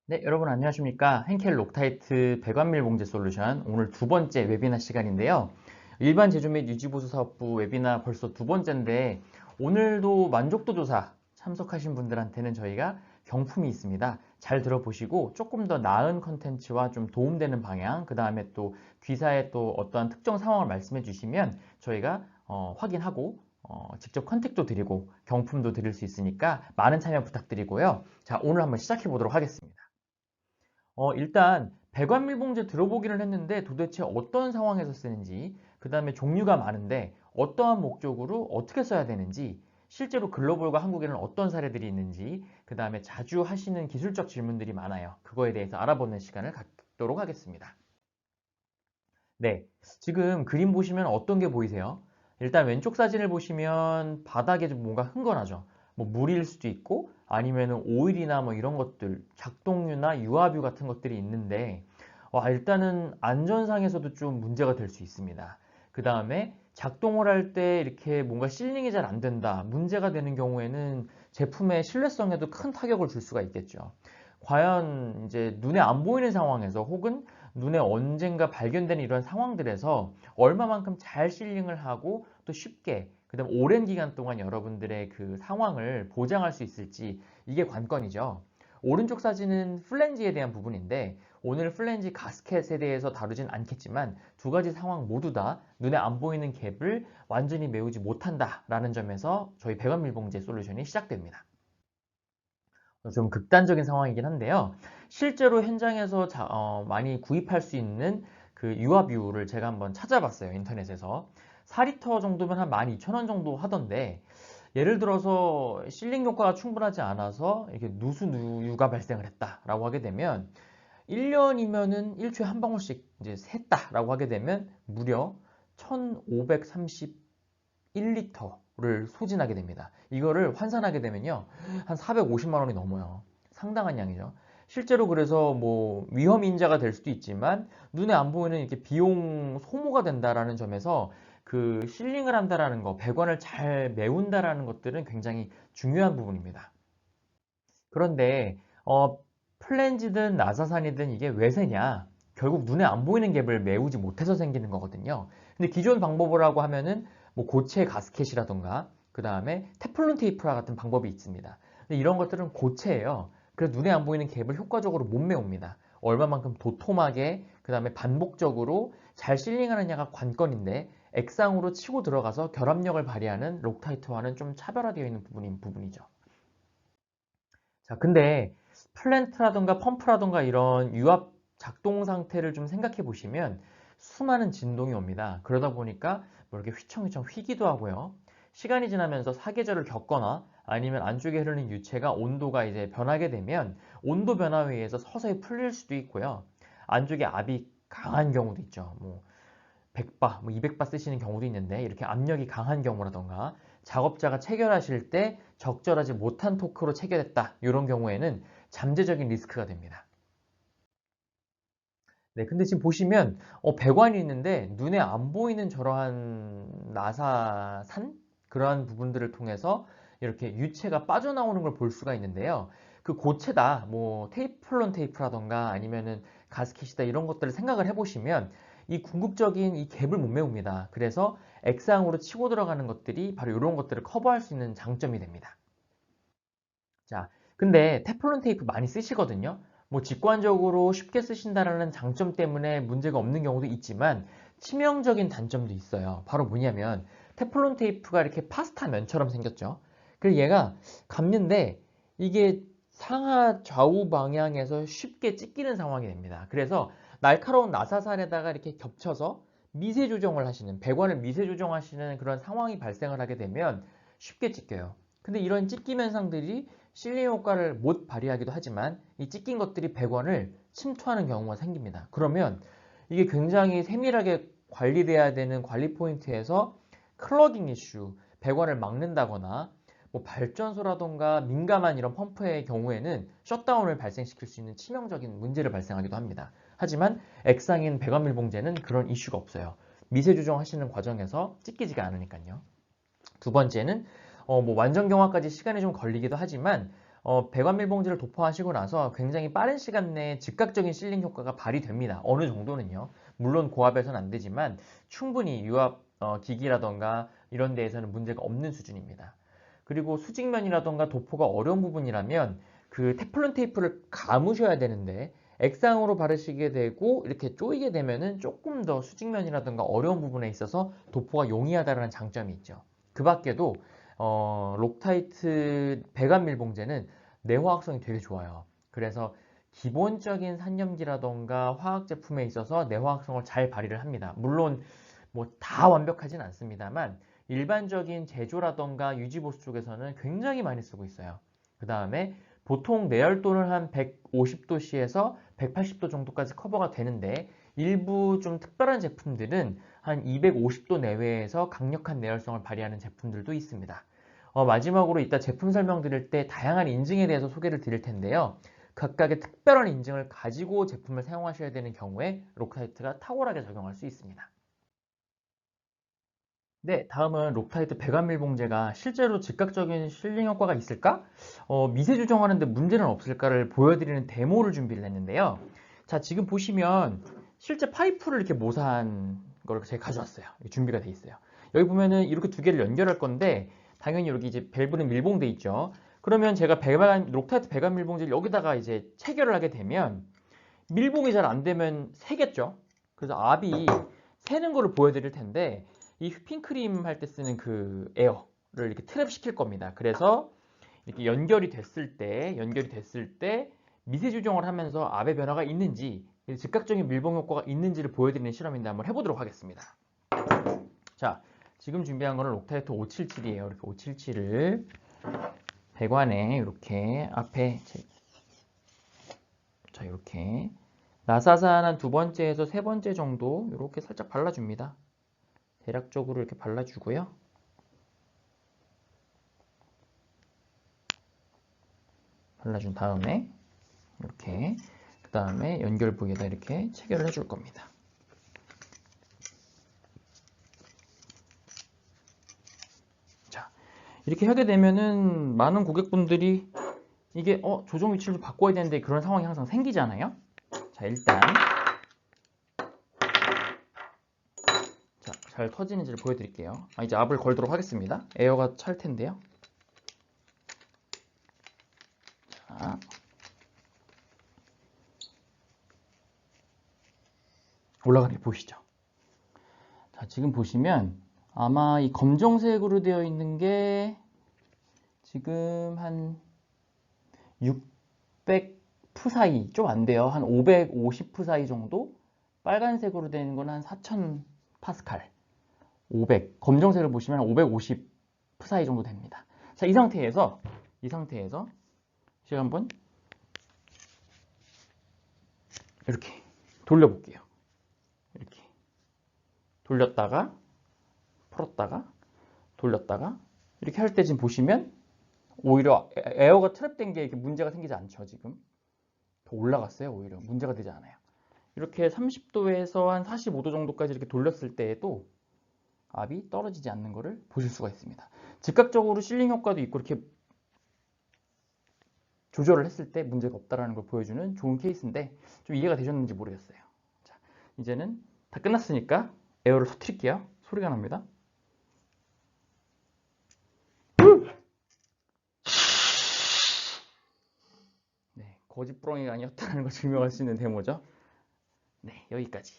네, 여러분 안녕하십니까. henkel 록타이트 배관밀 봉제 솔루션 오늘 두 번째 웨비나 시간인데요. 일반 제조 및 유지보수 사업부 웨비나 벌써 두 번째인데 오늘도 만족도 조사 참석하신 분들한테는 저희가 경품이 있습니다. 잘 들어보시고 조금 더 나은 컨텐츠와 좀 도움되는 방향, 그 다음에 또 귀사의 또 어떠한 특정 상황을 말씀해 주시면 저희가 확인하고 직접 컨택도 드리고 경품도 드릴 수 있으니까 많은 참여 부탁드리고요. 자, 오늘 한번 시작해 보도록 하겠습니다. 일단 배관밀봉제 들어보기는 했는데 도대체 어떤 상황에서 쓰는지, 그 다음에 종류가 많은데 어떠한 목적으로 어떻게 써야 되는지, 실제로 글로벌과 한국에는 어떤 사례들이 있는지, 그 다음에 자주 하시는 기술적 질문들이 많아요. 그거에 대해서 알아보는 시간을 갖도록 하겠습니다. 네, 지금 그림 보시면 어떤 게 보이세요? 일단 왼쪽 사진을 보시면 바닥에 좀 뭔가 흥건하죠. 뭐 물일 수도 있고 아니면 오일이나 뭐 이런 것들, 작동유나 유압유 같은 것들이 있는데 일단은 안전상에서도 좀 문제가 될 수 있습니다. 그 다음에 작동을 할 때 이렇게 뭔가 실링이 잘 안 된다, 문제가 되는 경우에는 제품의 신뢰성에도 큰 타격을 줄 수가 있겠죠. 과연 이제 눈에 안 보이는 상황에서 혹은 눈에 언젠가 발견되는 이런 상황들에서 얼마만큼 잘 실링을 하고 또 쉽게 그다음 오랜 기간 동안 여러분들의 그 상황을 보장할 수 있을지, 이게 관건이죠. 오른쪽 사진은 플랜지에 대한 부분인데 오늘 플랜지 가스켓에 대해서 다루진 않겠지만 두 가지 상황 모두 다 눈에 안 보이는 갭을 완전히 메우지 못한다라는 점에서 저희 배관밀봉제 솔루션이 시작됩니다. 좀 극단적인 상황이긴 한데요. 실제로 현장에서 많이 구입할 수 있는 그 유압유를 제가 한번 찾아봤어요. 인터넷에서. 4리터 정도면 한 12,000원 정도 하던데, 예를 들어서 실링 효과가 충분하지 않아서 이렇게 누수누유가 발생을 했다라고 하게 되면 1년이면은 1초에 한 방울씩 이제 샜다라고 하게 되면 무려 1,531리터를 소진하게 됩니다. 이거를 환산하게 되면요, 한 450만 원이 넘어요. 상당한 양이죠. 실제로 그래서 뭐 위험 인자가 될 수도 있지만 눈에 안 보이는 이렇게 비용 소모가 된다라는 점에서 그 실링을 한다라는 거, 배관을 잘 메운다라는 것들은 굉장히 중요한 부분입니다. 그런데 플랜지든 나사산이든 이게 왜 새냐? 결국 눈에 안 보이는 갭을 메우지 못해서 생기는 거거든요. 근데 기존 방법이라고 하면은 뭐 고체 가스켓이라던가 그 다음에 테플론 테이프라 같은 방법이 있습니다. 근데 이런 것들은 고체예요. 그래서 눈에 안 보이는 갭을 효과적으로 못 메웁니다. 얼마만큼 도톰하게 그 다음에 반복적으로 잘 실링하느냐가 관건인데, 액상으로 치고 들어가서 결합력을 발휘하는 록타이트와는 좀 차별화되어 있는 부분이죠. 자, 근데 플랜트라던가 펌프라던가 이런 유압 작동 상태를 좀 생각해 보시면 수많은 진동이 옵니다. 그러다 보니까 뭐 이렇게 휘청휘청 휘기도 하고요. 시간이 지나면서 사계절을 겪거나 아니면 안쪽에 흐르는 유체가 온도가 이제 변하게 되면 온도 변화에 의해서 서서히 풀릴 수도 있고요. 안쪽에 압이 강한 경우도 있죠. 뭐 100바, 뭐 200바 쓰시는 경우도 있는데, 이렇게 압력이 강한 경우라던가 작업자가 체결하실 때 적절하지 못한 토크로 체결했다, 이런 경우에는 잠재적인 리스크가 됩니다. 네, 근데 지금 보시면 배관이 있는데 눈에 안 보이는 저러한 나사산 그러한 부분들을 통해서 이렇게 유체가 빠져나오는 걸 볼 수가 있는데요. 그 고체다, 뭐 테이플론 테이프라던가 아니면은 가스켓이다, 이런 것들을 생각을 해보시면 이 궁극적인 이 갭을 못 메웁니다. 그래서 액상으로 치고 들어가는 것들이 바로 이런 것들을 커버할 수 있는 장점이 됩니다. 자, 근데 테플론 테이프 많이 쓰시거든요. 뭐 직관적으로 쉽게 쓰신다라는 장점 때문에 문제가 없는 경우도 있지만 치명적인 단점도 있어요. 바로 뭐냐면 테플론 테이프가 이렇게 파스타 면처럼 생겼죠. 그리고 얘가 감는데 이게 상하 좌우 방향에서 쉽게 찢기는 상황이 됩니다. 그래서 날카로운 나사산에다가 이렇게 겹쳐서 미세 조정을 하시는, 배관을 미세 조정하시는 그런 상황이 발생을 하게 되면 쉽게 찢겨요. 근데 이런 찢김 현상들이 실링 효과를 못 발휘하기도 하지만 이 찢긴 것들이 배관을 침투하는 경우가 생깁니다. 그러면 이게 굉장히 세밀하게 관리돼야 되는 관리 포인트에서 클러깅 이슈, 배관을 막는다거나 뭐 발전소라던가 민감한 이런 펌프의 경우에는 셧다운을 발생시킬 수 있는 치명적인 문제를 발생하기도 합니다. 하지만 액상인 배관밀봉제는 그런 이슈가 없어요. 미세 조정하시는 과정에서 찢기지가 않으니까요. 두 번째는 뭐 완전 경화까지 시간이 좀 걸리기도 하지만 배관밀 봉지를 도포하시고 나서 굉장히 빠른 시간 내에 즉각적인 실링 효과가 발휘됩니다. 어느 정도는요. 물론 고압에서는 안 되지만 충분히 유압 기기라던가 이런 데에서는 문제가 없는 수준입니다. 그리고 수직면이라던가 도포가 어려운 부분이라면 그 테플론 테이프를 감으셔야 되는데 액상으로 바르시게 되고 이렇게 조이게 되면은 조금 더 수직면이라던가 어려운 부분에 있어서 도포가 용이하다는 장점이 있죠. 그 밖에도 록타이트 배관밀 봉제는 내화학성이 되게 좋아요. 그래서 기본적인 산염기라던가 화학 제품에 있어서 내화학성을 잘 발휘를 합니다. 물론 뭐 다 완벽하진 않습니다만 일반적인 제조라던가 유지보수 쪽에서는 굉장히 많이 쓰고 있어요. 그 다음에 보통 내열도는 한 150도씨에서 180도 정도까지 커버가 되는데 일부 좀 특별한 제품들은 한 250도 내외에서 강력한 내열성을 발휘하는 제품들도 있습니다. 마지막으로 이따 제품 설명드릴 때 다양한 인증에 대해서 소개를 드릴 텐데요. 각각의 특별한 인증을 가지고 제품을 사용하셔야 되는 경우에 록타이트가 탁월하게 적용할 수 있습니다. 네, 다음은 록타이트 배관밀 봉제가 실제로 즉각적인 실링 효과가 있을까? 미세 조정하는데 문제는 없을까를 보여드리는 데모를 준비를 했는데요. 자, 지금 보시면 실제 파이프를 이렇게 모사한 걸 제가 가져왔어요. 준비가 돼 있어요. 여기 보면은 이렇게 두 개를 연결할 건데 당연히 여기 이제 밸브는 밀봉돼 있죠. 그러면 제가 록타이트 배관 밀봉제를 여기다가 이제 체결을 하게 되면 밀봉이 잘 안 되면 새겠죠. 그래서 압이 새는 거를 보여드릴 텐데 이 휘핑크림 할 때 쓰는 그 에어를 이렇게 트랩 시킬 겁니다. 그래서 이렇게 연결이 됐을 때 미세 조정을 하면서 압의 변화가 있는지 즉각적인 밀봉 효과가 있는지를 보여드리는 실험인데 한번 해보도록 하겠습니다. 자, 지금 준비한 거는 록타이트 577이에요. 이렇게 577을 배관에 이렇게 앞에 자 이렇게 나사산한 두 번째에서 세 번째 정도 이렇게 살짝 발라줍니다. 대략적으로 이렇게 발라주고요. 발라준 다음에 이렇게 그 다음에 연결 부위에다 이렇게 체결을 해줄 겁니다. 자, 이렇게 하게 되면은 많은 고객분들이 이게 조정 위치를 좀 바꿔야 되는데 그런 상황이 항상 생기잖아요. 자, 일단 자, 잘 터지는지를 보여드릴게요. 이제 압을 걸도록 하겠습니다. 에어가 찰 텐데요. 자, 올라가는 게 보이시죠? 자, 지금 보시면 아마 이 검정색으로 되어 있는 게 지금 한 600프 사이, 좀 안 돼요. 한 550프 사이 정도? 빨간색으로 되어 있는 건 한 4000 파스칼. 500. 검정색을 보시면 550프 사이 정도 됩니다. 자, 이 상태에서 제가 한번 이렇게 돌려볼게요. 이렇게 돌렸다가 풀었다가 돌렸다가 이렇게 할 때 지금 보시면 오히려 에어가 트랩된 게 이렇게 문제가 생기지 않죠. 지금 더 올라갔어요. 오히려 문제가 되지 않아요. 이렇게 30도에서 한 45도 정도까지 이렇게 돌렸을 때에도 압이 떨어지지 않는 것을 보실 수가 있습니다. 즉각적으로 실링 효과도 있고 이렇게 조절을 했을 때 문제가 없다는 걸 보여주는 좋은 케이스인데 좀 이해가 되셨는지 모르겠어요. 자, 이제는 다 끝났으니까 에어를 터뜨릴게요. 소리가 납니다. 네, 거짓부렁이가 아니었다는 걸 증명할 수 있는 데모죠. 네, 여기까지.